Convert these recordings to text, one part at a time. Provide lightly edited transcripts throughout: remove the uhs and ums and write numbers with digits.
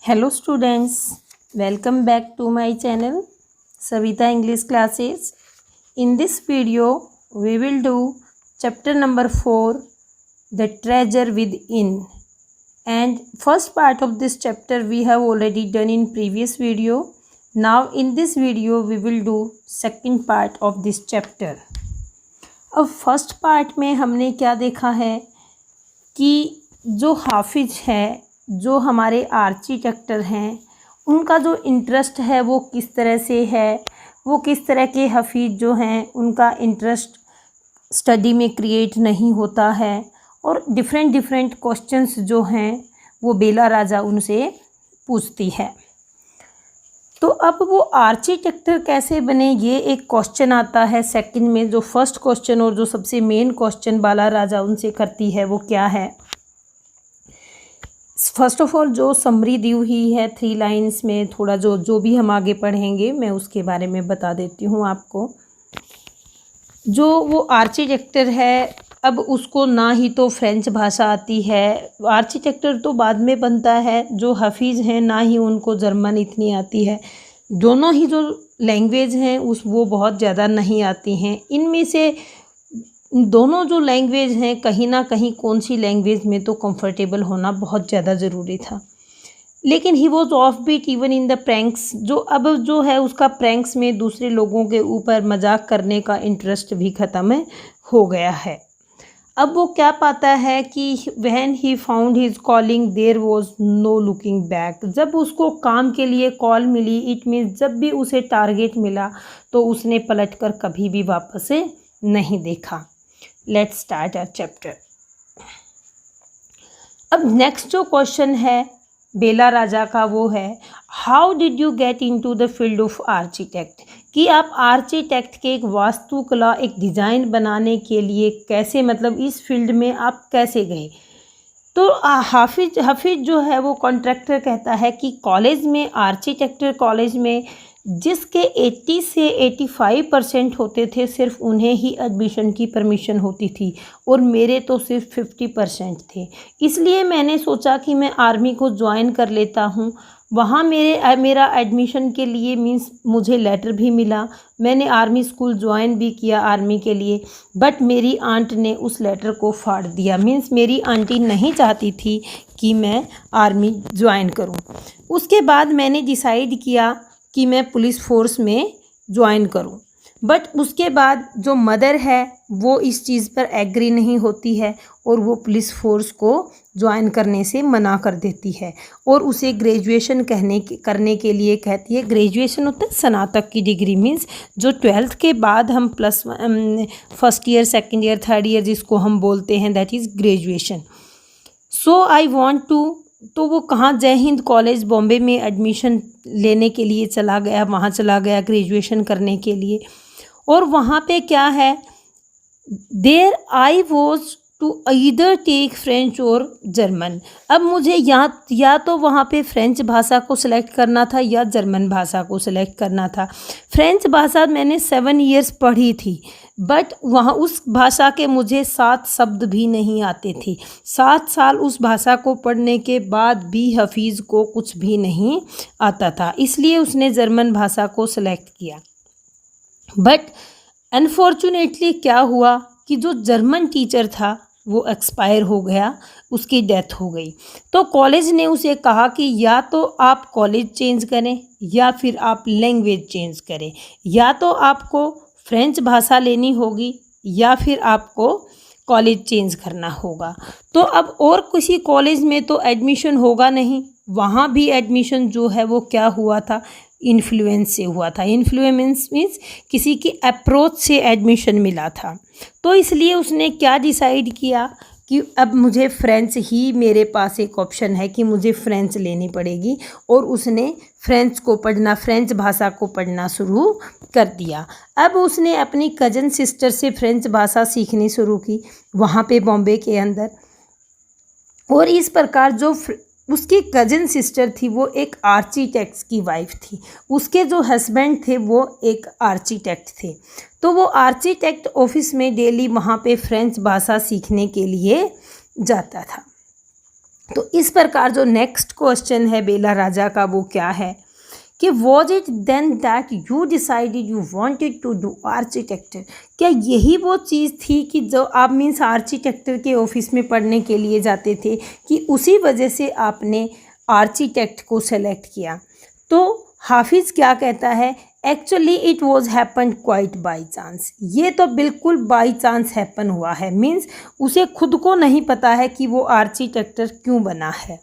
Hello students, welcome back to my channel Savita English Classes. In this video, we will do chapter number 4, The Treasure Within. And first part of this chapter we have already done in previous video. Now in this video we will do second part of this chapter. अब first part में हमने क्या देखा है कि जो हाफिज है, जो हमारे आर्किटेक्टर हैं, उनका जो इंटरेस्ट है वो किस तरह से है, वो किस तरह के हाफिज जो हैं उनका इंटरेस्ट स्टडी में क्रिएट नहीं होता है और डिफरेंट क्वेश्चंस जो हैं वो बेला राजा उनसे पूछती है। तो अब वो आर्किटेक्टर कैसे बने, ये एक क्वेश्चन आता है सेकंड में। जो फर्स्ट क्वेश्चन और जो सबसे मेन क्वेश्चन बाला राजा उनसे करती है वो क्या है। फर्स्ट ऑफ ऑल जो समरी दी हुई है 3 लाइन्स में, थोड़ा जो भी हम आगे पढ़ेंगे मैं उसके बारे में बता देती हूँ आपको। जो वो आर्किटेक्टर है, अब उसको ना ही तो फ्रेंच भाषा आती है, आर्किटेक्टर तो बाद में बनता है। जो हाफिज़ हैं ना ही उनको जर्मन इतनी आती है, दोनों ही जो लैंग्वेज हैं वो बहुत ज़्यादा नहीं आती हैं। इनमें से दोनों जो लैंग्वेज हैं कहीं ना कहीं कौन सी लैंग्वेज में तो कंफर्टेबल होना बहुत ज़्यादा ज़रूरी था। लेकिन he was off beat even in the pranks, जो अब जो है उसका प्रैंक्स में दूसरे लोगों के ऊपर मजाक करने का इंटरेस्ट भी ख़त्म हो गया है। अब वो क्या पाता है कि when he found his calling there was no looking back. जब उसको काम के लिए कॉल मिली, इट मीन्स जब भी उसे टारगेट मिला तो उसने पलटकर कभी भी वापस नहीं देखा। Let's start our chapter. अब नेक्स्ट जो क्वेश्चन है बेला राजा का वो है, how did you get into the field of architect, कि आप आर्किटेक्ट के एक वास्तुकला, एक डिज़ाइन बनाने के लिए कैसे, मतलब इस फील्ड में आप कैसे गए। तो हाफिज जो है वो कॉन्ट्रैक्टर कहता है कि कॉलेज में, आर्किटेक्चर कॉलेज में जिसके 80 से 85% होते थे, सिर्फ उन्हें ही एडमिशन की परमिशन होती थी और मेरे तो सिर्फ 50% थे। इसलिए मैंने सोचा कि मैं आर्मी को ज्वाइन कर लेता हूँ। वहाँ मेरा एडमिशन के लिए मींस मुझे लेटर भी मिला, मैंने आर्मी स्कूल ज्वाइन भी किया आर्मी के लिए, बट मेरी आंट ने उस लेटर को फाड़ दिया। मींस मेरी आंटी नहीं चाहती थी कि मैं आर्मी ज्वाइन करूँ। उसके बाद मैंने डिसाइड किया कि मैं पुलिस फोर्स में ज्वाइन करूं, बट उसके बाद जो मदर है वो इस चीज़ पर एग्री नहीं होती है और वो पुलिस फोर्स को ज्वाइन करने से मना कर देती है और उसे ग्रेजुएशन करने के लिए कहती है। ग्रेजुएशन होता है स्नातक की डिग्री, मीन्स जो 12th के बाद हम plus first year, second year, third year जिसको हम बोलते हैं, that is graduation. So I want to, तो वो कहाँ, जय हिंद कॉलेज बॉम्बे में एडमिशन लेने के लिए चला गया, वहाँ चला गया ग्रेजुएशन करने के लिए। और वहाँ पे क्या है, there I was to either take French और जर्मन। अब मुझे या तो वहाँ पे फ्रेंच भाषा को सिलेक्ट करना था या जर्मन भाषा को सिलेक्ट करना था। फ्रेंच भाषा मैंने 7 ईयर्स पढ़ी थी, बट वहाँ उस भाषा के मुझे 7 शब्द भी नहीं आते थे। 7 साल उस भाषा को पढ़ने के बाद भी हफीज़ को कुछ भी नहीं आता था, इसलिए उसने जर्मन भाषा को सिलेक्ट किया। बट अनफॉर्चुनेटली क्या हुआ कि जो जर्मन टीचर था वो एक्सपायर हो गया, उसकी डेथ हो गई। तो कॉलेज ने उसे कहा कि या तो आप कॉलेज चेंज करें या फिर आप लैंग्वेज चेंज करें, या तो आपको फ्रेंच भाषा लेनी होगी या फिर आपको कॉलेज चेंज करना होगा। तो अब और किसी कॉलेज में तो एडमिशन होगा नहीं, वहाँ भी एडमिशन जो है वो क्या हुआ था, इन्फ्लुएंस से हुआ था। इन्फ्लुएंस मीन्स किसी की अप्रोच से एडमिशन मिला था। तो इसलिए उसने क्या डिसाइड किया कि अब मुझे फ्रेंच ही, मेरे पास एक ऑप्शन है कि मुझे फ्रेंच लेनी पड़ेगी, और उसने फ्रेंच को पढ़ना, फ्रेंच भाषा को पढ़ना शुरू कर दिया। अब उसने अपनी कज़न सिस्टर से फ्रेंच भाषा सीखनी शुरू की वहाँ पे बॉम्बे के अंदर। और इस प्रकार जो उसकी कज़न सिस्टर थी वो एक आर्किटेक्ट की वाइफ थी, उसके जो हस्बैंड थे वो एक आर्किटेक्ट थे। तो वो आर्किटेक्ट ऑफिस में डेली वहाँ पे फ्रेंच भाषा सीखने के लिए जाता था। तो इस प्रकार जो नेक्स्ट क्वेश्चन है बेला राजा का वो क्या है कि was it then that you decided you wanted to do architecture, क्या यही वो चीज़ थी कि जो आप मीन्स आर्किटेक्चर के ऑफिस में पढ़ने के लिए जाते थे कि उसी वजह से आपने आर्किटेक्ट को सेलेक्ट किया। तो हाफिज़ क्या कहता है, actually it was happen quite by chance, ये तो बिल्कुल बाई चांस हैपन हुआ है, मीन्स उसे खुद को नहीं पता है कि वो आर्किटेक्टर क्यों बना है।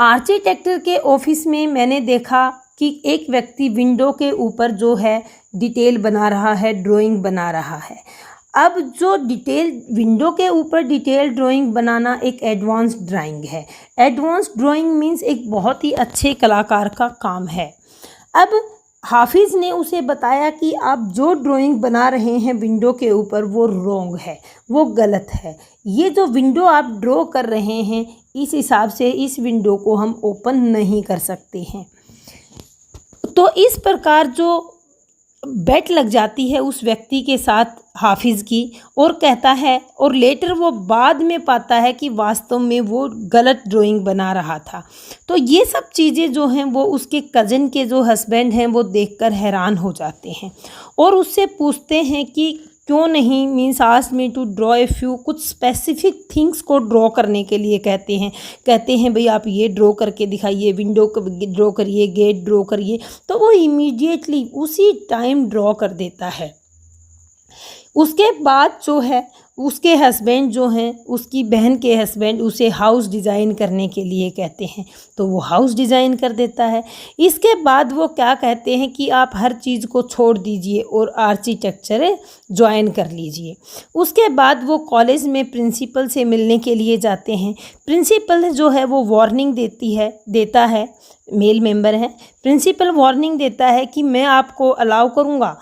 आर्किटेक्टर के ऑफिस में मैंने देखा कि एक व्यक्ति विंडो के ऊपर जो है डिटेल बना रहा है, ड्राइंग बना रहा है। अब जो डिटेल विंडो के ऊपर डिटेल ड्राइंग बनाना एक एडवांस ड्राइंग है। एडवांस ड्राइंग मीन्स एक बहुत ही अच्छे कलाकार का काम है। अब हाफिज़ ने उसे बताया कि आप जो ड्राइंग बना रहे हैं विंडो के ऊपर वो रॉन्ग है, वो गलत है। ये जो विंडो आप ड्रॉ कर रहे हैं इस हिसाब से इस विंडो को हम ओपन नहीं कर सकते हैं। तो इस प्रकार जो बेट लग जाती है उस व्यक्ति के साथ हाफिज़ की, और कहता है, और लेटर वो बाद में पाता है कि वास्तव में वो गलत ड्राइंग बना रहा था। तो ये सब चीज़ें जो हैं वो उसके कज़न के जो हस्बैंड हैं वो देखकर हैरान हो जाते हैं और उससे पूछते हैं कि क्यों नहीं, means ask me to draw a few, कुछ स्पेसिफिक थिंग्स को ड्रॉ करने के लिए कहते हैं भाई आप ये ड्रॉ करके दिखाइए, विंडो को ड्रॉ करिए, गेट ड्रॉ करिए। तो वो इमीडिएटली उसी टाइम ड्रॉ कर देता है। उसके बाद जो है उसके हस्बैंड जो हैं, उसकी बहन के हस्बैंड उसे हाउस डिज़ाइन करने के लिए कहते हैं, तो वो हाउस डिज़ाइन कर देता है। इसके बाद वो क्या कहते हैं कि आप हर चीज़ को छोड़ दीजिए और आर्किटेक्चर ज्वाइन कर लीजिए। उसके बाद वो कॉलेज में प्रिंसिपल से मिलने के लिए जाते हैं। प्रिंसिपल जो है वो वार्निंग देता है, मेल मेंबर है। प्रिंसिपल वार्निंग देता है कि मैं आपको अलाउ करूँगा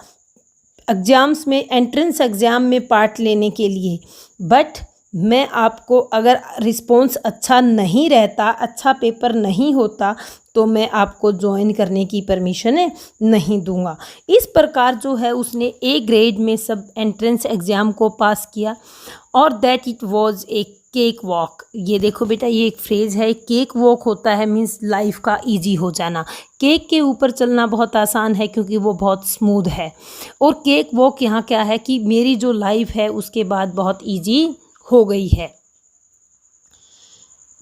एग्ज़ाम्स में, एंट्रेंस एग्ज़ाम में पार्ट लेने के लिए, बट मैं आपको अगर रिस्पॉन्स अच्छा नहीं रहता, अच्छा पेपर नहीं होता, तो मैं आपको ज्वाइन करने की परमिशन नहीं दूंगा। इस प्रकार जो है उसने ए ग्रेड में सब एंट्रेंस एग्ज़ाम को पास किया और that it was a cake walk. ये देखो बेटा, ये एक फ्रेज़ है, केक वॉक होता है मीन्स लाइफ का इजी हो जाना। केक के ऊपर चलना बहुत आसान है क्योंकि वो बहुत स्मूथ है, और केक वॉक यहाँ क्या है कि मेरी जो लाइफ है उसके बाद बहुत इजी हो गई है।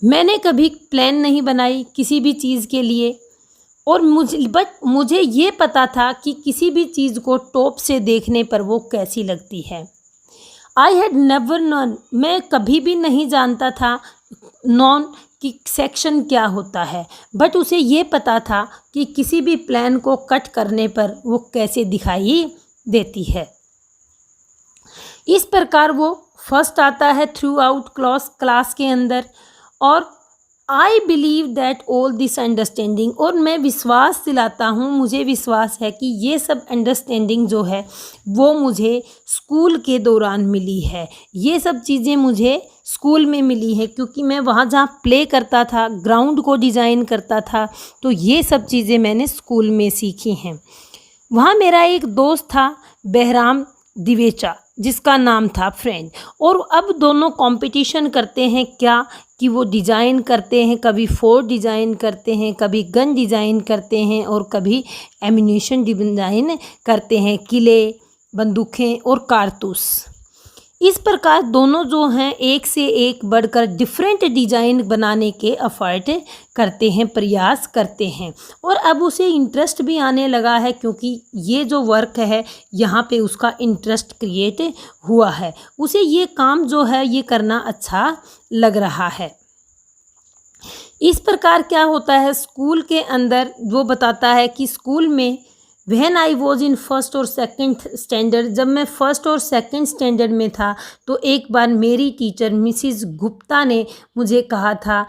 मैंने कभी प्लान नहीं बनाई किसी भी चीज़ के लिए, और मुझे ये पता था कि किसी भी चीज़ को टॉप से देखने पर वो कैसी लगती है। आई हैड नेवर नॉन, मैं कभी भी नहीं जानता था नॉन कि सेक्शन क्या होता है, बट उसे ये पता था कि किसी भी प्लान को कट करने पर वो कैसे दिखाई देती है। इस प्रकार वो फर्स्ट आता है थ्रू आउट क्लास के अंदर, और I believe that all this understanding, और मैं विश्वास दिलाता हूँ, मुझे विश्वास है कि ये सब अंडरस्टैंडिंग जो है वो मुझे स्कूल के दौरान मिली है। ये सब चीज़ें मुझे स्कूल में मिली है क्योंकि मैं वहाँ जहाँ प्ले करता था, ग्राउंड को डिज़ाइन करता था, तो ये सब चीज़ें मैंने स्कूल में सीखी हैं। वहाँ मेरा एक दोस्त था बहराम दिवेचा, जिसका नाम था फ्रेंड, और अब दोनों कंपटीशन करते हैं क्या कि वो डिज़ाइन करते हैं, कभी फोर्ट डिज़ाइन करते हैं, कभी गन डिज़ाइन करते हैं, और कभी एम्यूनेशन डिज़ाइन करते हैं, किले, बंदूकें और कारतूस। इस प्रकार दोनों जो हैं एक से एक बढ़कर डिफरेंट डिज़ाइन बनाने के एफर्ट करते हैं, प्रयास करते हैं, और अब उसे इंटरेस्ट भी आने लगा है क्योंकि ये जो वर्क है यहाँ पे उसका इंटरेस्ट क्रिएट हुआ है। उसे ये काम जो है ये करना अच्छा लग रहा है। इस प्रकार क्या होता है स्कूल के अंदर, वो बताता है कि स्कूल में when I was in first और सेकंड स्टैंडर्ड, जब मैं फर्स्ट और सेकंड स्टैंडर्ड में था तो एक बार मेरी टीचर मिसिज़ गुप्ता ने मुझे कहा था,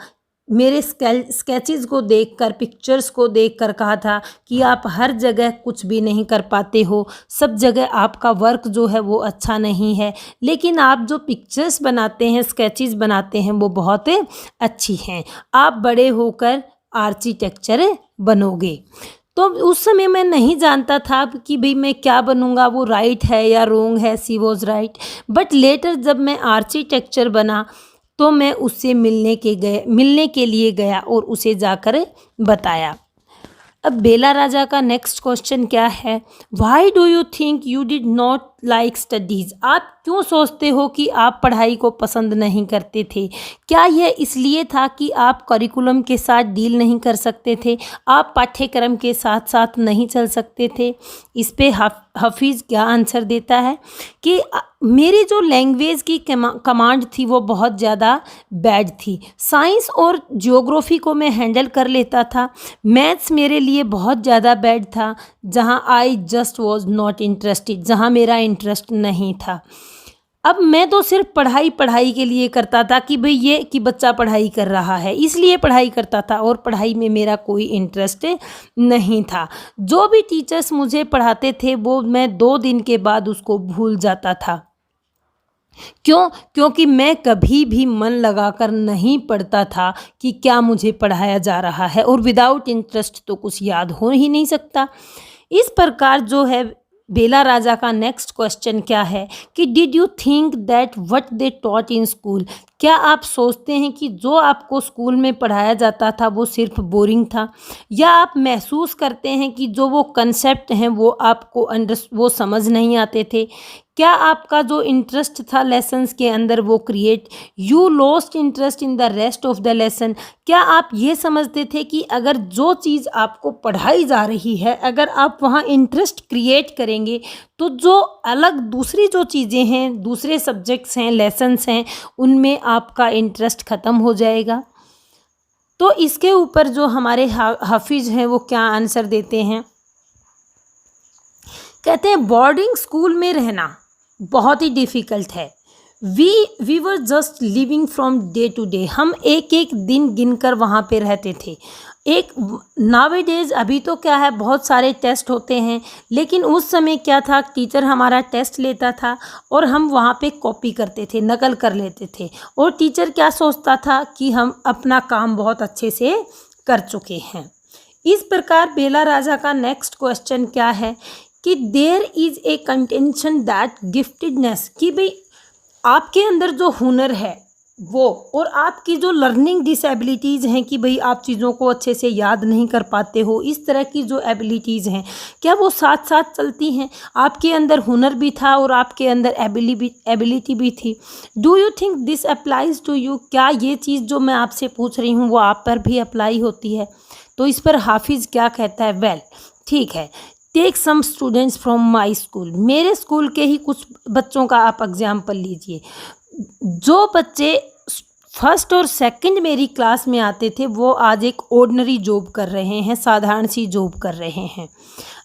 मेरे स्केचेस को देखकर, पिक्चर्स को देखकर कहा था कि आप हर जगह कुछ भी नहीं कर पाते हो, सब जगह आपका वर्क जो है वो अच्छा नहीं है, लेकिन आप जो पिक्चर्स बनाते हैं, स्केचेस बनाते हैं वो बहुत अच्छी हैं, आप बड़े होकर आर्किटेक्चर बनोगे। तो उस समय मैं नहीं जानता था कि भाई मैं क्या बनूंगा, वो राइट है या रोंग है, सी वॉज राइट। बट लेटर जब मैं आर्किटेक्चर बना तो मैं उससे मिलने के लिए गया और उसे जाकर बताया। अब बेला राजा का नेक्स्ट क्वेश्चन क्या है, why do you think you did not like studies, आप क्यों सोचते हो कि आप पढ़ाई को पसंद नहीं करते थे? क्या यह इसलिए था कि आप करिकुलम के साथ डील नहीं कर सकते थे, आप पाठ्यक्रम के साथ साथ नहीं चल सकते थे? इस पे हफीज़ क्या आंसर देता है कि मेरी जो लैंग्वेज की कमांड थी वो बहुत ज़्यादा बैड थी। साइंस और ज्योग्राफी को मैं हैंडल कर लेता था, मैथ्स मेरे लिए बहुत ज़्यादा बैड था, जहाँ I just was not interested, जहाँ मेरा इंटरेस्ट नहीं था। अब मैं तो सिर्फ पढ़ाई के लिए करता था कि भाई ये कि बच्चा पढ़ाई कर रहा है इसलिए पढ़ाई करता था, और पढ़ाई में मेरा कोई इंटरेस्ट नहीं था। जो भी टीचर्स मुझे पढ़ाते थे वो मैं 2 दिन के बाद उसको भूल जाता था। क्यों? क्योंकि मैं कभी भी मन लगाकर नहीं पढ़ता था कि क्या मुझे पढ़ाया जा रहा है, और विदाउट इंटरेस्ट तो कुछ याद हो ही नहीं सकता। इस प्रकार जो है बेला राजा का नेक्स्ट क्वेश्चन क्या है कि did you think that what they taught in school, क्या आप सोचते हैं कि जो आपको स्कूल में पढ़ाया जाता था वो सिर्फ बोरिंग था, या आप महसूस करते हैं कि जो वो कंसेप्ट हैं वो आपको वो समझ नहीं आते थे? क्या आपका जो इंटरेस्ट था लेसन्स के अंदर वो create, you lost interest in the rest of the lesson, क्या आप ये समझते थे कि अगर जो चीज़ आपको पढ़ाई जा रही है अगर आप वहाँ इंटरेस्ट क्रिएट करेंगे तो जो अलग दूसरी जो चीज़ें हैं, दूसरे सब्जेक्ट्स हैं, लेसन्स हैं, उनमें आपका इंटरेस्ट ख़त्म हो जाएगा? तो इसके ऊपर जो हमारे हाफिज़ हैं वो क्या आंसर देते हैं, कहते हैं बोर्डिंग स्कूल में रहना बहुत ही डिफ़िकल्ट है। We were just living from day to day, हम एक एक दिन गिनकर वहाँ पे रहते थे। एक नावेडेज अभी तो क्या है बहुत सारे टेस्ट होते हैं, लेकिन उस समय क्या था, टीचर हमारा टेस्ट लेता था और हम वहाँ पे कॉपी करते थे, नकल कर लेते थे, और टीचर क्या सोचता था कि हम अपना काम बहुत अच्छे से कर चुके हैं। इस प्रकार बेला राजा का नेक्स्ट क्वेश्चन क्या है कि there is a contention that giftedness, कि भाई आपके अंदर जो हुनर है वो, और आपकी जो लर्निंग डिसेबिलिटीज़ हैं कि भाई आप चीज़ों को अच्छे से याद नहीं कर पाते हो, इस तरह की जो एबिलिटीज़ हैं क्या वो साथ साथ चलती हैं? आपके अंदर हुनर भी था और आपके अंदर एबिलिटी भी थी। Do you think this applies to you, क्या ये चीज़ जो मैं आपसे पूछ रही हूँ वो आप पर भी अप्लाई होती है? तो इस पर हाफिज़ क्या कहता है, वेल ठीक है, take some students from my school, मेरे स्कूल के ही कुछ बच्चों का आप एग्जाम्पल लीजिए। जो बच्चे फर्स्ट और सेकंड मेरी क्लास में आते थे वो आज एक ऑर्डिनरी जॉब कर रहे हैं, साधारण सी जॉब कर रहे हैं।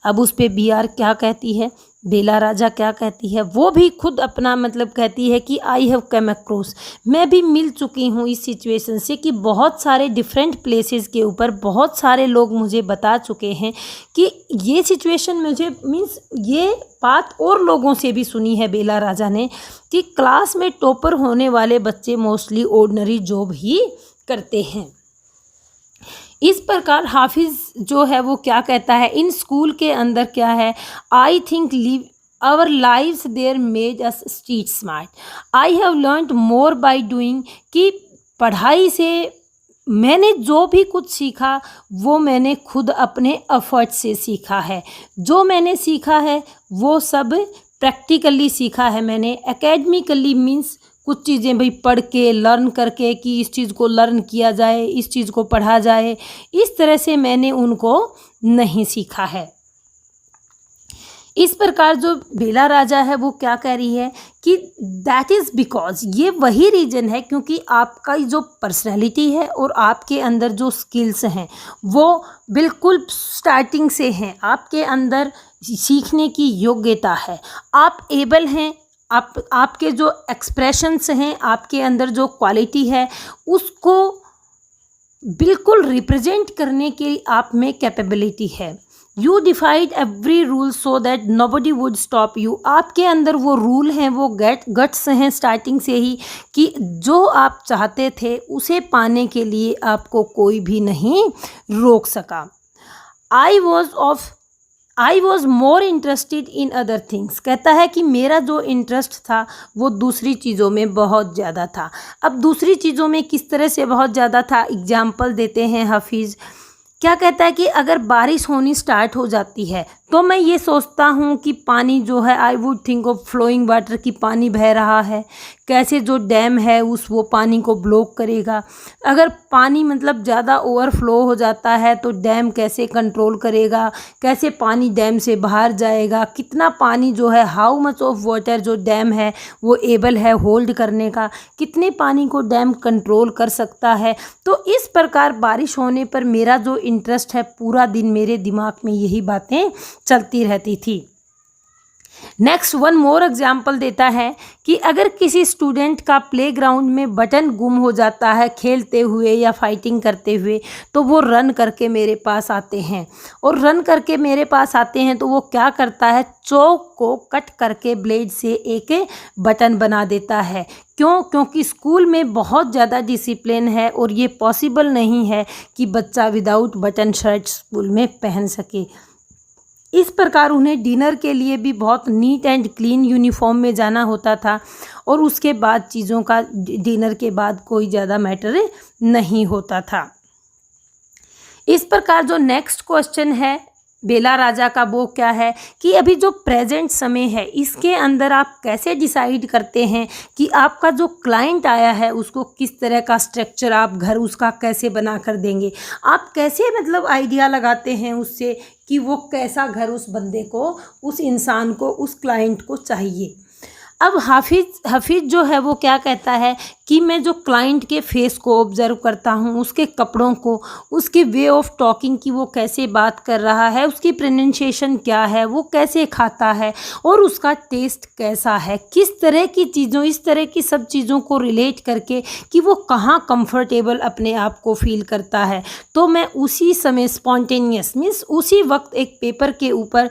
अब उस पे बी आर क्या कहती है, बेला राजा क्या कहती है, वो भी खुद अपना मतलब कहती है कि आई हैव कम अक्रॉस, मैं भी मिल चुकी हूँ इस सिचुएशन से कि बहुत सारे डिफरेंट प्लेसेस के ऊपर बहुत सारे लोग मुझे बता चुके हैं कि ये सिचुएशन मुझे मीन्स ये बात और लोगों से भी सुनी है बेला राजा ने कि क्लास में टॉपर होने वाले बच्चे मोस्टली ऑर्डिनरी जॉब ही करते हैं। इस प्रकार हाफिज़ जो है वो क्या कहता है, इन स्कूल के अंदर क्या है, I think live our lives there made us street smart, I have learned more by doing, कि पढ़ाई से मैंने जो भी कुछ सीखा वो मैंने खुद अपने एफर्ट से सीखा है। जो मैंने सीखा है वो सब प्रैक्टिकली सीखा है मैंने। एकेडमिकली मीन्स कुछ चीज़ें भाई पढ़ के लर्न करके कि इस चीज़ को लर्न किया जाए, इस चीज़ को पढ़ा जाए, इस तरह से मैंने उनको नहीं सीखा है। इस प्रकार जो बेला राजा है वो क्या कह रही है कि दैट इज़ बिकॉज, ये वही रीज़न है क्योंकि आपका जो पर्सनैलिटी है और आपके अंदर जो स्किल्स हैं वो बिल्कुल स्टार्टिंग से हैं, आपके अंदर सीखने की योग्यता है, आप एबल हैं, आपके जो एक्सप्रेशंस हैं, आपके अंदर जो क्वालिटी है उसको बिल्कुल रिप्रेजेंट करने की आप में कैपेबिलिटी है। You डिफाइड every rule so that nobody would stop you, आपके अंदर वो रूल हैं, वो गट्स हैं स्टार्टिंग से ही कि जो आप चाहते थे उसे पाने के लिए आपको कोई भी नहीं रोक सका। I was more interested in other things, कहता है कि मेरा जो इंटरेस्ट था वो दूसरी चीज़ों में बहुत ज़्यादा था। अब दूसरी चीज़ों में किस तरह से बहुत ज़्यादा था, एग्जाम्पल देते हैं हाफिज़। क्या कहता है कि अगर बारिश होनी स्टार्ट हो जाती है तो मैं ये सोचता हूँ कि पानी जो है, I would think of flowing water, की पानी बह रहा है, कैसे जो डैम है वो पानी को ब्लॉक करेगा। अगर पानी मतलब ज़्यादा ओवरफ्लो हो जाता है तो डैम कैसे कंट्रोल करेगा, कैसे पानी डैम से बाहर जाएगा, कितना पानी जो है, हाउ मच ऑफ वाटर जो डैम है वो एबल है होल्ड करने का, कितने पानी को डैम कंट्रोल कर सकता है। तो इस प्रकार बारिश होने पर मेरा जो इंटरेस्ट है, पूरा दिन मेरे दिमाग में यही बातें चलती रहती थी। नेक्स्ट वन मोर एग्जाम्पल देता है कि अगर किसी स्टूडेंट का प्लेग्राउंड में बटन गुम हो जाता है खेलते हुए या फाइटिंग करते हुए, तो वो रन करके मेरे पास आते हैं, और रन करके मेरे पास आते हैं तो वो क्या करता है, चौक को कट करके ब्लेड से एक बटन बना देता है। क्यों? क्योंकि स्कूल में बहुत ज़्यादा डिसिप्लिन है और ये पॉसिबल नहीं है कि बच्चा विदाउट बटन शर्ट स्कूल में पहन सके। इस प्रकार उन्हें डिनर के लिए भी बहुत नीट एंड क्लीन यूनिफॉर्म में जाना होता था, और उसके बाद चीज़ों का डिनर के बाद कोई ज़्यादा मैटर नहीं होता था। इस प्रकार जो नेक्स्ट क्वेश्चन है बेला राजा का, वो क्या है कि अभी जो प्रेजेंट समय है इसके अंदर आप कैसे डिसाइड करते हैं कि आपका जो क्लाइंट आया है उसको किस तरह का स्ट्रक्चर आप घर उसका कैसे बना कर देंगे। आप कैसे मतलब आइडिया लगाते हैं उससे कि वो कैसा घर उस बंदे को, उस इंसान को, उस क्लाइंट को चाहिए। अब हाफिज़ जो है वो क्या कहता है कि मैं जो क्लाइंट के फेस को ऑब्ज़र्व करता हूँ, उसके कपड़ों को, उसके वे ऑफ टॉकिंग की, वो कैसे बात कर रहा है, उसकी प्रोनाउंसिएशन क्या है, वो कैसे खाता है और उसका टेस्ट कैसा है, किस तरह की चीज़ों, इस तरह की सब चीज़ों को रिलेट करके कि वो कहाँ कंफर्टेबल अपने आप को फील करता है। तो मैं उसी समय स्पॉन्टेनियस मीन्स उसी वक्त एक पेपर के ऊपर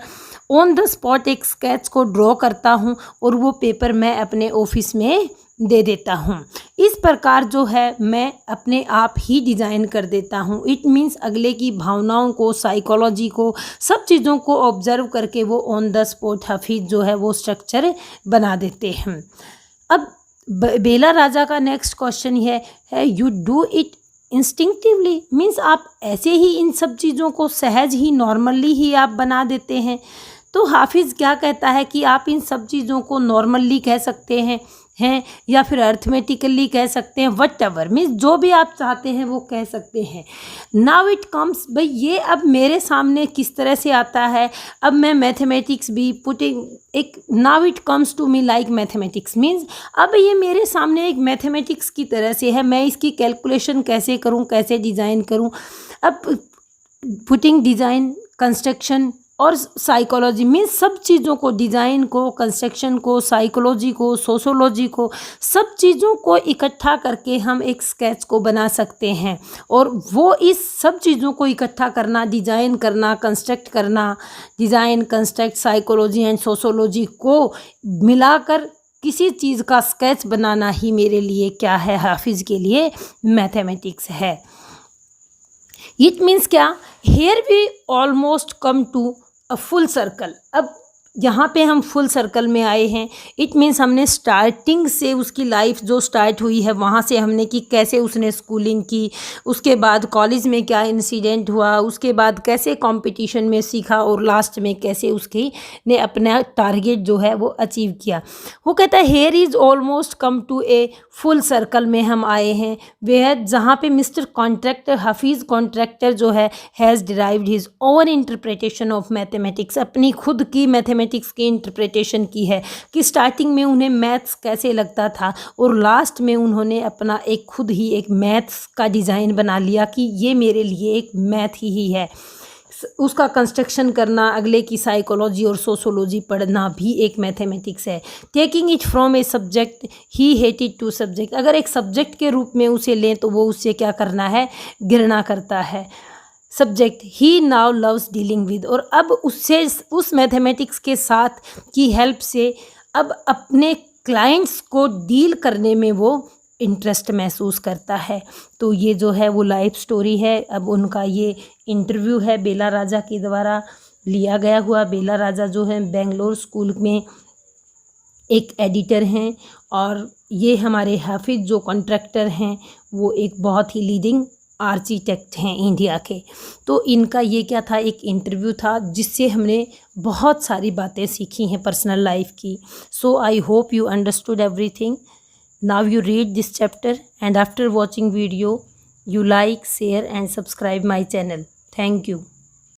ऑन द स्पॉट एक स्केच को ड्रॉ करता हूँ और वो पेपर मैं अपने ऑफिस में दे देता हूँ। इस प्रकार जो है मैं अपने आप ही डिज़ाइन कर देता हूँ। इट मीन्स अगले की भावनाओं को, साइकोलॉजी को, सब चीज़ों को ऑब्जर्व करके वो ऑन द स्पॉट हाफिज़ जो है वो स्ट्रक्चर बना देते हैं। अब बेला राजा का नेक्स्ट क्वेश्चन है you do it instinctively, means आप ऐसे ही इन सब चीज़ों को सहज ही, नॉर्मली ही आप बना देते हैं। तो हाफिज़ क्या कहता है कि आप इन सब चीज़ों को नॉर्मली कह सकते हैं या फिर अर्थमेटिकली कह सकते हैं, वट एवर मीन्स जो भी आप चाहते हैं वो कह सकते हैं। नाउ इट कम्स, भाई ये अब मेरे सामने किस तरह से आता है। अब मैं मैथमेटिक्स भी पुटिंग एक, now it comes to me like mathematics means अब ये मेरे सामने एक मैथमेटिक्स की तरह से है। मैं इसकी कैलकुलेशन कैसे करूँ, कैसे डिज़ाइन करूँ। अब पुटिंग डिज़ाइन, कंस्ट्रक्शन और साइकोलॉजी मीन्स सब चीज़ों को, डिज़ाइन को, कंस्ट्रक्शन को, साइकोलॉजी को, सोशोलॉजी को, सब चीज़ों को इकट्ठा करके हम एक स्केच को बना सकते हैं। और वो इस सब चीज़ों को इकट्ठा करना, डिज़ाइन करना, कंस्ट्रक्ट करना, design, construct, psychology and sociology को मिलाकर किसी चीज़ का स्केच बनाना ही मेरे लिए क्या है, हाफिज़ के लिए मैथमेटिक्स है। इट मीन्स क्या, here we almost come to a full circle. अब यहाँ पे हम फुल सर्कल में आए हैं। इट मीन्स हमने स्टार्टिंग से उसकी लाइफ जो स्टार्ट हुई है वहाँ से हमने कि कैसे उसने स्कूलिंग की, उसके बाद कॉलेज में क्या इंसिडेंट हुआ, उसके बाद कैसे कंपटीशन में सीखा और लास्ट में कैसे उसकी ने अपना टारगेट जो है वो अचीव किया। वो कहता है here is almost come to a full circle में हम आए हैं, वह जहाँ पे मिस्टर कॉन्ट्रैक्टर, हाफिज़ कॉन्ट्रैक्टर जो है has derived his own interpretation of mathematics, अपनी खुद की मैथमेटिक्स की इंटरप्रिटेशन की है कि स्टार्टिंग में उन्हें मैथ्स कैसे लगता था और लास्ट में उन्होंने अपना एक खुद ही एक मैथ्स का डिज़ाइन बना लिया कि ये मेरे लिए एक मैथ ही है। उसका कंस्ट्रक्शन करना, अगले की साइकोलॉजी और सोशोलॉजी पढ़ना भी एक मैथमेटिक्स है। Taking it from a subject he hated to subject, अगर एक सब्जेक्ट के रूप में उसे लें तो वो उससे क्या करना है, घृणा करता है। Subject he now loves dealing with, और अब उससे, उस मैथमेटिक्स के साथ की हेल्प से अब अपने क्लाइंट्स को डील करने में वो इंटरेस्ट महसूस करता है। तो ये जो है वो लाइफ स्टोरी है। अब उनका ये इंटरव्यू है बेला राजा के द्वारा लिया गया हुआ। बेला राजा जो है बेंगलोर स्कूल में एक एडिटर हैं और ये हमारे हाफिज़ जो कॉन्ट्रैक्टर हैं वो एक बहुत ही लीडिंग आर्किटेक्ट हैं इंडिया के। तो इनका ये क्या था, एक इंटरव्यू था जिससे हमने बहुत सारी बातें सीखी हैं पर्सनल लाइफ की। So I hope you understood everything. Now you read this chapter and after watching video you like, share and subscribe my channel. Thank you.